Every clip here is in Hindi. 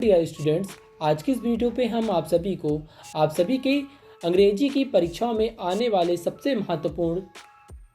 डियर स्टूडेंट्स, आज की इस वीडियो पे हम आप सभी की अंग्रेजी की परीक्षाओं में आने वाले सबसे महत्वपूर्ण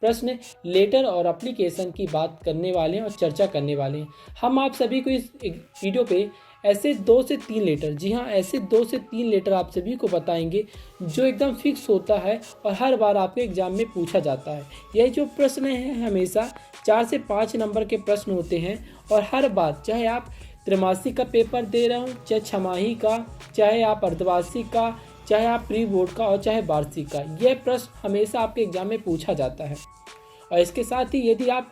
प्रश्न लेटर और एप्लीकेशन की बात करने वाले हैं और चर्चा करने वाले हैं। हम आप सभी को इस वीडियो पे ऐसे 2 से 3 लेटर, जी हाँ, ऐसे 2 से 3 लेटर आप सभी को बताएंगे जो एकदम फिक्स होता है और हर बार आपके एग्जाम में पूछा जाता है। यह जो प्रश्न है हमेशा 4 से 5 नंबर के प्रश्न होते हैं और हर बार, चाहे आप त्रैमासिक का पेपर दे रहे हो, चाहे छमाही का, चाहे आप अर्धवार्षिक का, चाहे आप प्री बोर्ड का और चाहे वार्षिक का, यह प्रश्न हमेशा आपके एग्जाम में पूछा जाता है। और इसके साथ ही यदि आप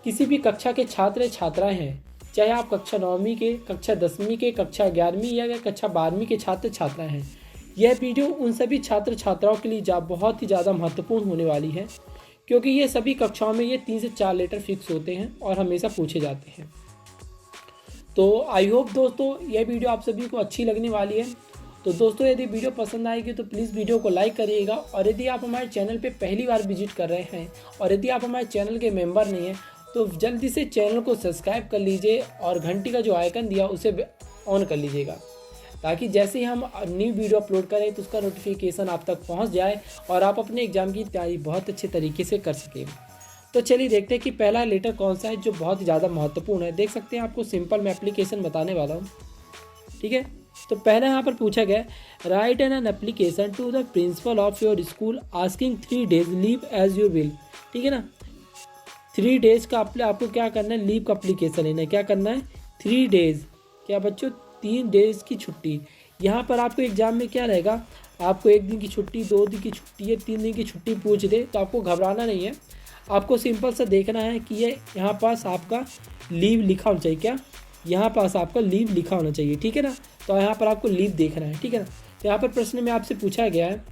किसी भी कक्षा के छात्र छात्राएं हैं, चाहे आप कक्षा 9वीं के, कक्षा 10वीं के, कक्षा 11वीं या कक्षा 12वीं के छात्र छात्राएं हैं, यह वीडियो उन सभी छात्र छात्राओं के लिए बहुत ही ज़्यादा महत्वपूर्ण होने वाली है, क्योंकि ये सभी कक्षाओं में ये 3 से 4 लेटर फिक्स होते हैं और हमेशा पूछे जाते हैं। तो आई होप दोस्तों यह वीडियो आप सभी को अच्छी लगने वाली है। तो दोस्तों, यदि वीडियो पसंद आएगी तो प्लीज़ वीडियो को लाइक करिएगा, और यदि आप हमारे चैनल पे पहली बार विजिट कर रहे हैं और यदि आप हमारे चैनल के मेंबर नहीं हैं तो जल्दी से चैनल को सब्सक्राइब कर लीजिए और घंटी का जो आइकन दिया उसे ऑन कर लीजिएगा, ताकि जैसे ही हम न्यू वीडियो अपलोड करें तो उसका नोटिफिकेशन आप तक पहुँच जाए और आप अपने एग्ज़ाम की तैयारी बहुत अच्छे तरीके से कर सकें। तो चलिए देखते हैं कि पहला लेटर कौन सा है जो बहुत ही ज़्यादा महत्वपूर्ण है। देख सकते हैं, आपको सिंपल मैं एप्लीकेशन बताने वाला हूँ, ठीक है। तो पहले यहाँ पर पूछा गया, write an application to the principal of your school asking 3 days leave as you will, ठीक है ना। 3 days का आपको क्या करना है, लीव का एप्लीकेशन लेना है। क्या करना है, 3 days, क्या बच्चों, 3 days की छुट्टी। यहाँ पर आपको एग्जाम में क्या रहेगा, आपको 1 दिन की छुट्टी, 2 दिन की छुट्टी या 3 दिन की छुट्टी पूछ दे तो आपको घबराना नहीं है। आपको सिंपल सा देखना है कि ये यहाँ पास आपका लीव लिखा होना चाहिए। क्या, यहाँ पास आपका लीव लिखा होना चाहिए, ठीक है ना। तो यहाँ पर आपको लीव देखना है, ठीक है ना। तो यहाँ पर प्रश्न में आपसे पूछा गया है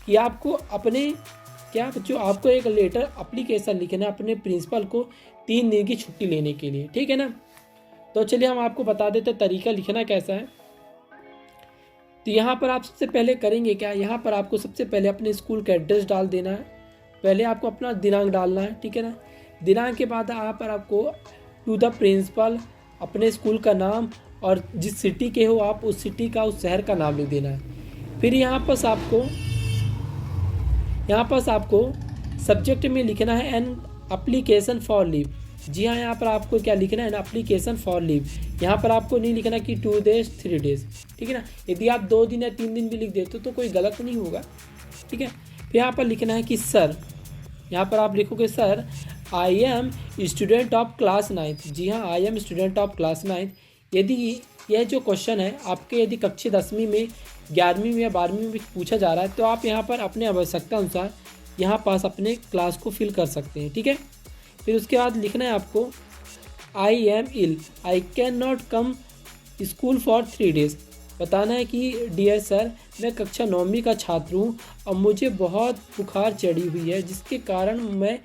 कि आपको अपने, क्या बच्चों, आपको एक लेटर एप्लीकेशन लिखना है अपने प्रिंसिपल को 3 दिन की छुट्टी लेने के लिए, ठीक है ना। तो चलिए हम आपको बता देते तरीका लिखना कैसा है। तो यहाँ पर आप सबसे पहले करेंगे क्या, यहाँ पर आपको सबसे पहले अपने स्कूल का एड्रेस डाल देना है। पहले आपको अपना दिनांक डालना है, ठीक है ना। दिनांक के बाद यहाँ पर आपको टू द प्रिंसिपल अपने स्कूल का नाम और जिस सिटी के हो आप उस सिटी का, उस शहर का नाम लिख देना है। फिर यहाँ पास आपको सब्जेक्ट में लिखना है एन एप्लीकेशन फॉर लीव। जी हाँ, यहाँ पर आपको क्या लिखना है, एन एप्लीकेशन फॉर लीव। यहाँ पर आपको नहीं लिखना कि 2 days 3 days, ठीक है ना। यदि आप 2 दिन या 3 दिन भी लिख देते तो कोई गलत नहीं होगा, ठीक है। फिर यहाँ पर लिखना है कि सर, यहाँ पर आप लिखोगे sir I am student of class 9th। जी हाँ, आई am student of class 9th। यदि यह जो क्वेश्चन है आपके यदि कक्षा 10वीं में, 11वीं में या 12वीं में पूछा जा रहा है तो आप यहाँ पर अपने आवश्यकता अनुसार यहाँ पास अपने क्लास को फिल कर सकते हैं, ठीक है। फिर उसके बाद लिखना है आपको I am ill, I can not come school for 3 days। बताना है कि डियर सर, मैं कक्षा 9वीं का छात्र हूँ और मुझे बहुत बुखार चढ़ी हुई है जिसके कारण मैं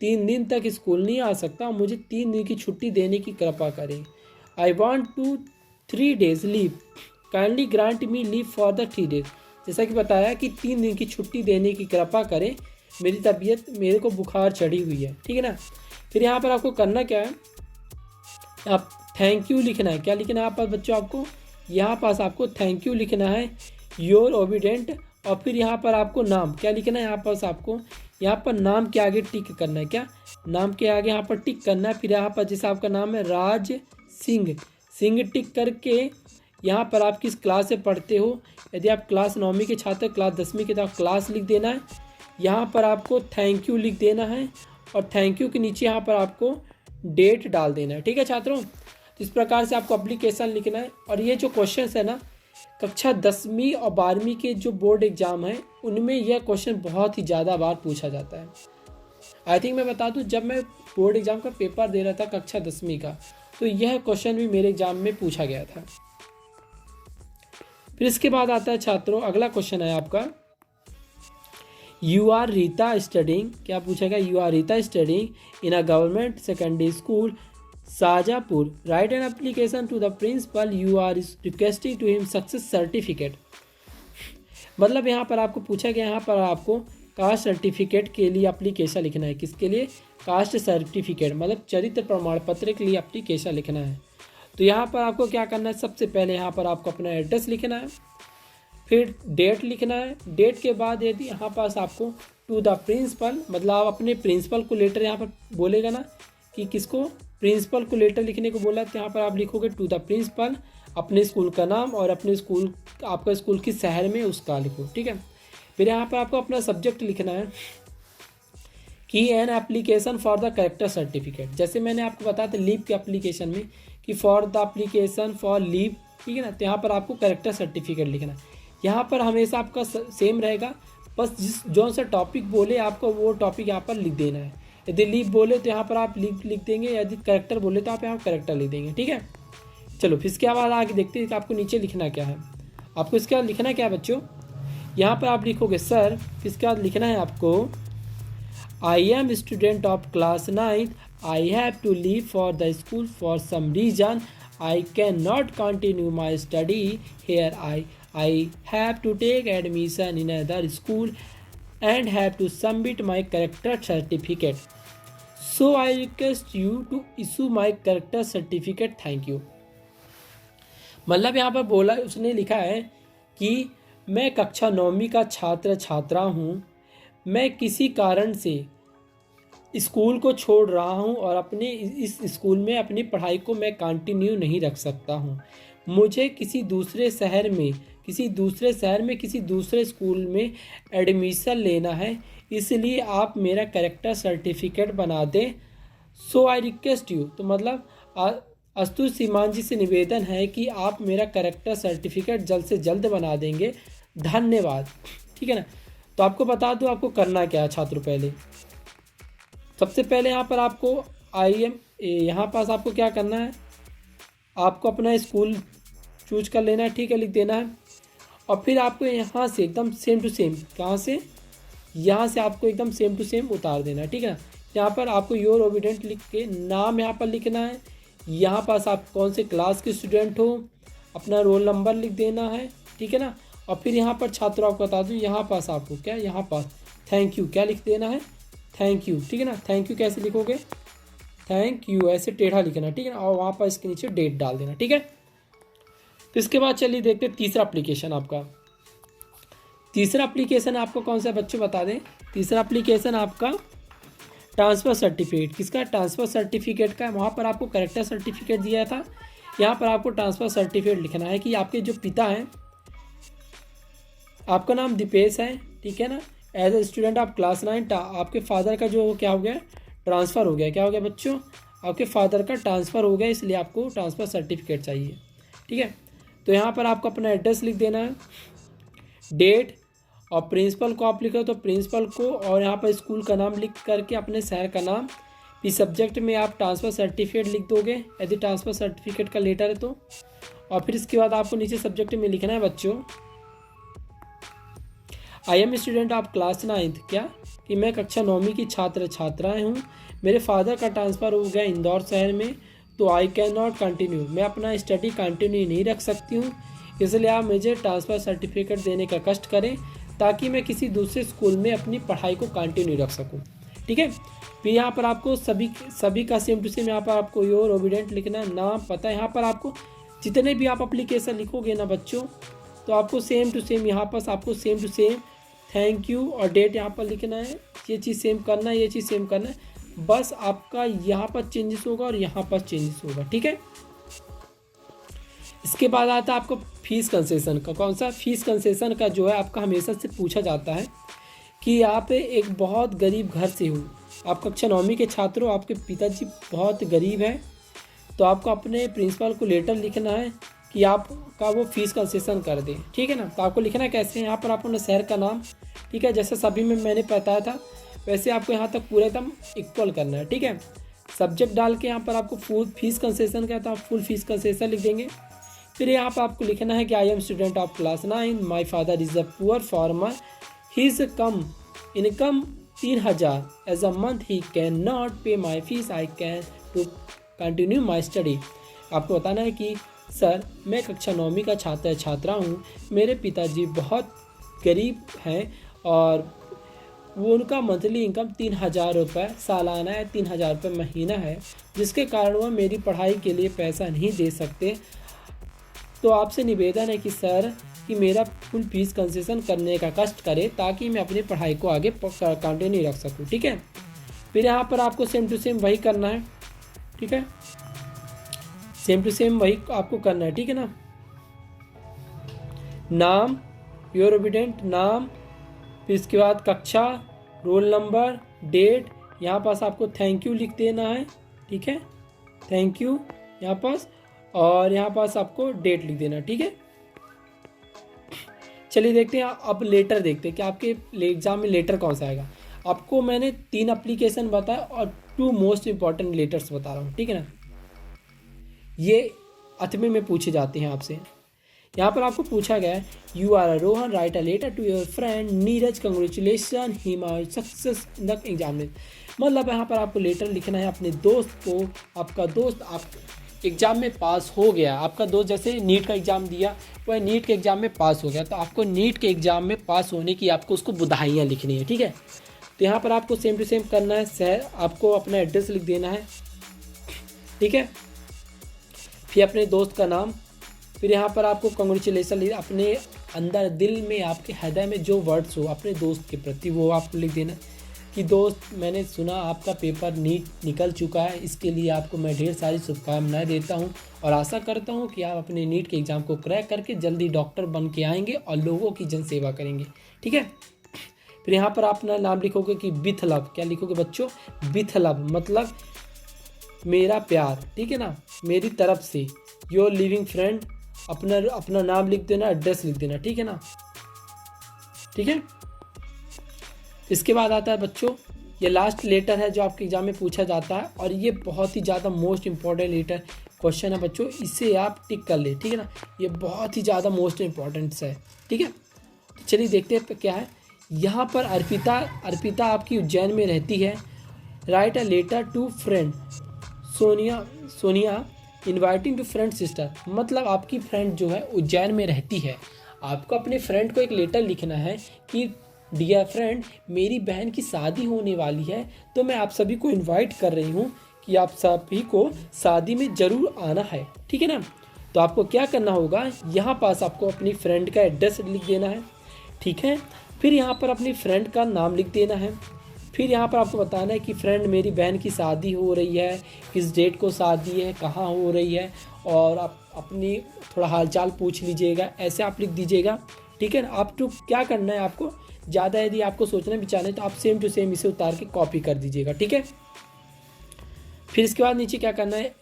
3 दिन तक स्कूल नहीं आ सकता, मुझे 3 दिन की छुट्टी देने की कृपा करें। I want to 3 days leave, kindly grant me leave for the 3 days। जैसा कि बताया कि 3 दिन की छुट्टी देने की कृपा करें, मेरे को बुखार चढ़ी हुई है, ठीक है ना। फिर यहाँ पर आपको करना क्या है, आप थैंक यू लिखना है। क्या लिखना है आप बच्चों, आपको यहाँ पास आपको थैंक यू लिखना है, योर ओबीडेंट। और फिर यहाँ पर आपको नाम क्या लिखना है, यहाँ पास आपको यहाँ पर नाम के आगे टिक करना है। क्या, नाम के आगे यहाँ पर टिक करना है। फिर यहाँ पर जैसे आपका नाम है राज सिंह टिक करके यहाँ पर आप किस क्लास से पढ़ते हो। यदि आप क्लास 9वीं के छात्र, क्लास 10वीं के, तो आप क्लास लिख देना है। यहाँ पर आपको थैंक यू लिख देना है और थैंक यू के नीचे यहाँ पर आपको डेट डाल देना है, ठीक है छात्रों। तो इस प्रकार से आपको एप्लीकेशन लिखना है। और ये जो क्वेश्चन है ना, कक्षा 10वीं और 12वीं के जो बोर्ड एग्जाम है उनमें यह क्वेश्चन बहुत ही ज़्यादा बार पूछा जाता है। आई थिंक मैं बता दूं, जब मैं बोर्ड एग्जाम का पेपर दे रहा था कक्षा 10वीं का, तो यह क्वेश्चन भी मेरे एग्जाम में पूछा गया था। फिर इसके बाद आता है छात्रों, अगला क्वेश्चन है आपका, यू आर रीता स्टडिंग। क्या पूछा गया, you are Rita studying in a government secondary school Shahjahanpur, write an application to the principal, you are requesting to him success certificate. मतलब यहाँ पर आपको पूछा गया, यहाँ पर आपको कास्ट सर्टिफिकेट के लिए एप्लीकेशन लिखना है। किसके लिए, कास्ट सर्टिफिकेट, मतलब चरित्र प्रमाण पत्र के लिए एप्लीकेशन लिखना है। तो यहाँ पर आपको क्या करना है, सबसे पहले यहाँ पर आपको अपना एड्रेस लिखना है, फिर डेट लिखना है। डेट के बाद यदि यहाँ पास आपको टू द प्रिंसिपल, मतलब आप अपने प्रिंसिपल को लेटर यहाँ पर बोलेगा ना कि किसको, प्रिंसिपल को लेटर लिखने को बोला, तो यहाँ पर आप लिखोगे टू द प्रिंसिपल, अपने स्कूल का नाम और अपने स्कूल, आपका स्कूल किस शहर में उसका लिखो, ठीक है। फिर यहाँ पर आपको अपना सब्जेक्ट लिखना है कि an application for the character certificate. जैसे मैंने आपको बताया था लीव के एप्लीकेशन में कि for the application for leave, ठीक है ना, तो यहाँ पर आपको करेक्टर सर्टिफिकेट लिखना है। यहाँ पर हमेशा आपका सेम रहेगा, बस जिस जो सा टॉपिक बोले आपको वो टॉपिक यहाँ पर लिख देना है। यदि लीव बोले तो यहाँ पर आप लीव लिख देंगे, यदि करेक्टर बोले तो आप यहाँ करेक्टर लिख देंगे, ठीक है। चलो फिर इसके बाद आगे देखते हैं कि आपको नीचे लिखना क्या है। आपको इसके बाद लिखना क्या है बच्चों, यहाँ पर आप लिखोगे सर, फिर इसके बाद लिखना है आपको I am student of class 9th, I have to leave for the school for some reason, I can not continue my study here, I have to take admission in other school and have to submit my character certificate. So I request you to issue my character certificate. Thank you. मतलब यहाँ पर बोला, उसने लिखा है कि मैं कक्षा 9वीं का छात्रा हूँ, मैं किसी कारण से स्कूल को छोड़ रहा हूँ और अपने इस स्कूल में अपनी पढ़ाई को मैं कंटिन्यू नहीं रख सकता हूँ। मुझे किसी दूसरे शहर में किसी दूसरे स्कूल में एडमिशन लेना है, इसलिए आप मेरा करेक्टर सर्टिफिकेट बना दें। सो आई रिक्वेस्ट यू, तो मतलब अस्तु श्रीमान जी से निवेदन है कि आप मेरा करेक्टर सर्टिफिकेट जल्द से जल्द बना देंगे, धन्यवाद, ठीक है ना। तो आपको बता दूं आपको करना क्या है छात्रों। पहले सबसे पहले यहाँ पर आपको यहाँ पास आपको क्या करना है, आपको अपना स्कूल चूज कर लेना है, ठीक है, लिख देना है। और फिर आपको यहाँ से एकदम सेम टू सेम, कहाँ से, यहाँ से आपको एकदम सेम टू सेम उतार देना है, ठीक है ना। यहाँ पर आपको योर ओबिडेंट लिख के नाम यहाँ पर लिखना है, यहाँ पास आप कौन से क्लास के स्टूडेंट हो, अपना रोल नंबर लिख देना है, ठीक है ना। और फिर यहाँ पर छात्रों आपको बता दूँ, यहाँ पास आपको क्या, यहाँ पास थैंक यू क्या लिख देना है, थैंक यू, ठीक है ना। थैंक यू कैसे लिखोगे, थैंक यू ऐसे टेढ़ा लिखना, ठीक है ना, और वहाँ पर इसके नीचे डेट डाल देना, ठीक है। तो इसके बाद चलिए देखते हैं तीसरा एप्लीकेशन आपका। तीसरा एप्लीकेशन आपको कौन सा बच्चों बता दें। तीसरा एप्लीकेशन आपका ट्रांसफ़र सर्टिफिकेट, किसका, ट्रांसफ़र सर्टिफिकेट का। वहाँ पर आपको करेक्टर सर्टिफिकेट दिया था, यहाँ पर आपको ट्रांसफ़र सर्टिफिकेट लिखना है कि आपके जो पिता हैं, आपका नाम दीपेश है, ठीक है ना, as a student of class 9, आपके फादर का जो क्या हो गया, ट्रांसफ़र हो गया। क्या हो गया बच्चों, आपके फादर का ट्रांसफ़र हो गया, इसलिए आपको ट्रांसफ़र सर्टिफिकेट चाहिए, ठीक है। तो यहाँ पर आपको अपना एड्रेस लिख देना है, डेट, और प्रिंसिपल को आप लिखो तो प्रिंसिपल को, और यहाँ पर स्कूल का नाम लिख करके अपने शहर का नाम। फिर सब्जेक्ट में आप ट्रांसफ़र सर्टिफिकेट लिख दोगे यदि ट्रांसफ़र सर्टिफिकेट का लेटर है तो। और फिर इसके बाद आपको नीचे सब्जेक्ट में लिखना है बच्चों आई am student of class 9th, क्या कि मैं कक्षा 9वीं की छात्राएँ हूँ, मेरे फादर का ट्रांसफ़र हो गया इंदौर शहर में, तो आई कैन नॉट कंटिन्यू, मैं अपना स्टडी कंटिन्यू नहीं रख सकती हूँ, इसलिए आप मुझे ट्रांसफ़र सर्टिफिकेट देने का कष्ट करें ताकि मैं किसी दूसरे स्कूल में अपनी पढ़ाई को कंटिन्यू रख सकूँ, ठीक है। फिर यहाँ पर आपको सभी का सेम टू सेम यहाँ पर आपको योर ओबिडेंट लिखना है, नाम, पता। यहाँ पर आपको जितने भी आप एप्लीकेशन लिखोगे ना बच्चों, तो आपको सेम टू सेम यहाँ पर आपको same to same thank you और डेट यहाँ पर लिखना है, ये चीज़ सेम करना है, ये चीज़ सेम करना है, बस आपका यहाँ पर चेंजेस होगा और यहाँ पर चेंजेस होगा, ठीक है। इसके बाद आता है आपको फीस कंसेशन का। कौन सा, फीस कंसेशन का जो है आपका हमेशा से पूछा जाता है कि आप एक बहुत गरीब घर से हो, आप कक्षा 9वीं के छात्र हो, आपके पिताजी बहुत गरीब हैं, तो आपको अपने प्रिंसिपल को लेटर लिखना है कि आपका वो फीस कंसेशन कर दें, ठीक है ना। तो आपको लिखना कैसे है, यहाँ पर आपको अपने शहर का नाम, ठीक है, जैसे सभी में मैंने बताया था वैसे आपको यहाँ तक पूरा एकदम इक्वल करना है, ठीक है। सब्जेक्ट डाल के यहाँ पर आपको फुल फीस कंसेशन का, तो आप फुल फीस कंसेशन लिख देंगे। फिर यहाँ पर आपको लिखना है कि I am student of class 9, my father is a poor farmer, his income 3000 as a month, he can not pay my fees, I can to continue my study. आपको बताना है कि सर मैं कक्षा 9वीं का छात्रा हूँ, मेरे पिताजी बहुत गरीब हैं और वो उनका मंथली इनकम 3,000 रुपये सालाना है, 3,000 रुपये महीना है, जिसके कारण वह मेरी पढ़ाई के लिए पैसा नहीं दे सकते। तो आपसे निवेदन है कि सर कि मेरा फुल फीस कंसेशन करने का कष्ट करें ताकि मैं अपनी पढ़ाई को आगे कंटिन्यू रख सकूं। ठीक है, फिर यहाँ पर आपको सेम टू सेम वही करना है। ठीक है, सेम टू सेम वही आपको करना है। ठीक है ना, नाम, योर ओबिडेंट नाम, फिर इसके बाद कक्षा, रोल नंबर, डेट, यहाँ पास आपको थैंक यू लिख देना है। ठीक है, थैंक यू यहाँ पास, और यहाँ पास आपको डेट लिख देना। ठीक है, चलिए देखते हैं अब लेटर देखते हैं कि आपके एग्जाम में लेटर कौन सा आएगा। आपको मैंने 3 एप्लीकेशन बताया और 2 मोस्ट इंपॉर्टेंट लेटर्स बता रहा हूँ। ठीक है ना, ये 8वीं में पूछे जाते हैं आपसे। यहाँ पर आपको पूछा गया है, you are a Rohan, write a letter to your friend Neeraj, congratulation him success in the exam. मतलब यहाँ पर आपको लेटर लिखना है अपने दोस्त को। आपका दोस्त आप एग्ज़ाम में पास हो गया, आपका दोस्त जैसे नीट का एग्ज़ाम दिया, वह नीट के एग्ज़ाम में पास हो गया, तो आपको नीट के एग्ज़ाम में पास होने की आपको उसको बधाइयाँ लिखनी है। ठीक है, तो यहाँ पर आपको सेम टू सेम करना है। शहर, आपको अपना एड्रेस लिख देना है। ठीक है, फिर अपने दोस्त का नाम, फिर यहाँ पर आपको कंग्रेचुलेसन, अपने अंदर दिल में आपके हृदय में जो वर्ड्स हो अपने दोस्त के प्रति वो आपको लिख देना कि दोस्त, मैंने सुना आपका पेपर नीट निकल चुका है, इसके लिए आपको मैं ढेर सारी शुभकामनाएं देता हूं और आशा करता हूं कि आप अपने नीट के एग्ज़ाम को क्रैक करके जल्दी डॉक्टर बन के आएंगे और लोगों की जन सेवा करेंगे। ठीक है, फिर यहाँ पर आप अपना नाम लिखोगे कि बिथलव, क्या लिखोगे बच्चों, बिथलव मतलब मेरा प्यार। ठीक है ना, मेरी तरफ से, योर लिविंग फ्रेंड, अपना नाम लिख देना, एड्रेस लिख देना। ठीक है ना, ठीक है। इसके बाद आता है बच्चों, ये लास्ट लेटर है जो आपके एग्जाम में पूछा जाता है और ये बहुत ही ज़्यादा मोस्ट इंपॉर्टेंट लेटर क्वेश्चन है बच्चों, इसे आप टिक कर ले। ठीक है ना, ये बहुत ही ज़्यादा मोस्ट इंपॉर्टेंट है। ठीक है, तो चलिए देखते हैं क्या है। यहाँ पर अर्पिता आपकी उज्जैन में रहती है। Write a letter to friend Sonia inviting to friend sister, मतलब आपकी फ्रेंड जो है उज्जैन में रहती है। आपको अपने फ्रेंड को एक लेटर लिखना है कि डियर फ्रेंड, मेरी बहन की शादी होने वाली है, तो मैं आप सभी को इनवाइट कर रही हूँ कि आप सभी को शादी में ज़रूर आना है। ठीक है ना, तो आपको क्या करना होगा, यहाँ पास आपको अपनी फ्रेंड का एड्रेस लिख देना है। ठीक है, फिर यहाँ पर अपनी फ्रेंड का नाम लिख देना है। फिर यहाँ पर आपको बताना है कि फ्रेंड, मेरी बहन की शादी हो रही है, किस डेट को शादी है, कहाँ हो रही है, और आप अपनी थोड़ा हालचाल पूछ लीजिएगा, ऐसे आप लिख दीजिएगा। ठीक है ना, आप तो क्या करना है, आपको ज़्यादा यदि आपको सोचना विचारना है तो आप सेम टू सेम इसे उतार के कॉपी कर दीजिएगा। ठीक है, फिर इसके बाद नीचे क्या करना है,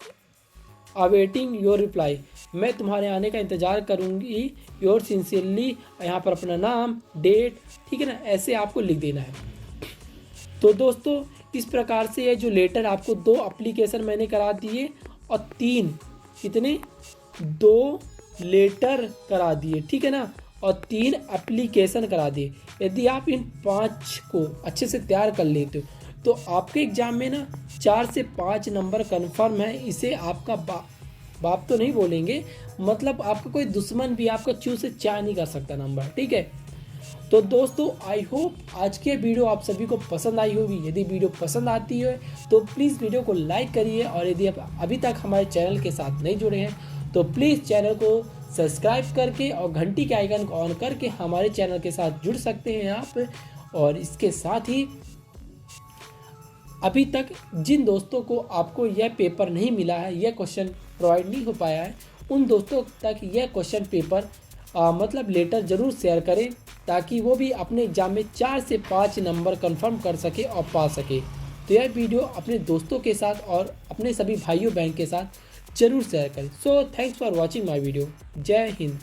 अवेटिंग योर रिप्लाई, मैं तुम्हारे आने का इंतज़ार करूँगी, योर सिंसियरली, यहाँ पर अपना नाम, डेट। ठीक है ना, ऐसे आपको लिख देना है। तो दोस्तों, इस प्रकार से ये जो लेटर आपको 2 एप्लीकेशन मैंने करा दिए और 2 लेटर करा दिए। ठीक है ना, और 3 एप्लीकेशन करा दिए। यदि आप इन 5 को अच्छे से तैयार कर लेते हो तो आपके एग्जाम में ना 4 से 5 नंबर कन्फर्म है। इसे आपका बाप तो नहीं बोलेंगे, मतलब आपका कोई दुश्मन भी आपका चू से चा नहीं कर सकता नंबर। ठीक है, तो दोस्तों आई होप आज के वीडियो आप सभी को पसंद आई होगी। यदि वीडियो पसंद आती है तो प्लीज़ वीडियो को लाइक करिए, और यदि आप अभी तक हमारे चैनल के साथ नहीं जुड़े हैं तो प्लीज़ चैनल को सब्सक्राइब करके और घंटी के आइकन को ऑन करके हमारे चैनल के साथ जुड़ सकते हैं आप। और इसके साथ ही अभी तक जिन दोस्तों को आपको यह पेपर नहीं मिला है, यह क्वेश्चन प्रोवाइड नहीं हो पाया है, उन दोस्तों तक यह क्वेश्चन पेपर मतलब लेटर ज़रूर शेयर करें, ताकि वो भी अपने एग्जाम में 4 से 5 नंबर कंफर्म कर सके और पा सके। तो यह वीडियो अपने दोस्तों के साथ और अपने सभी भाइयों बहन के साथ जरूर शेयर करें। So thanks for watching my video. जय हिंद।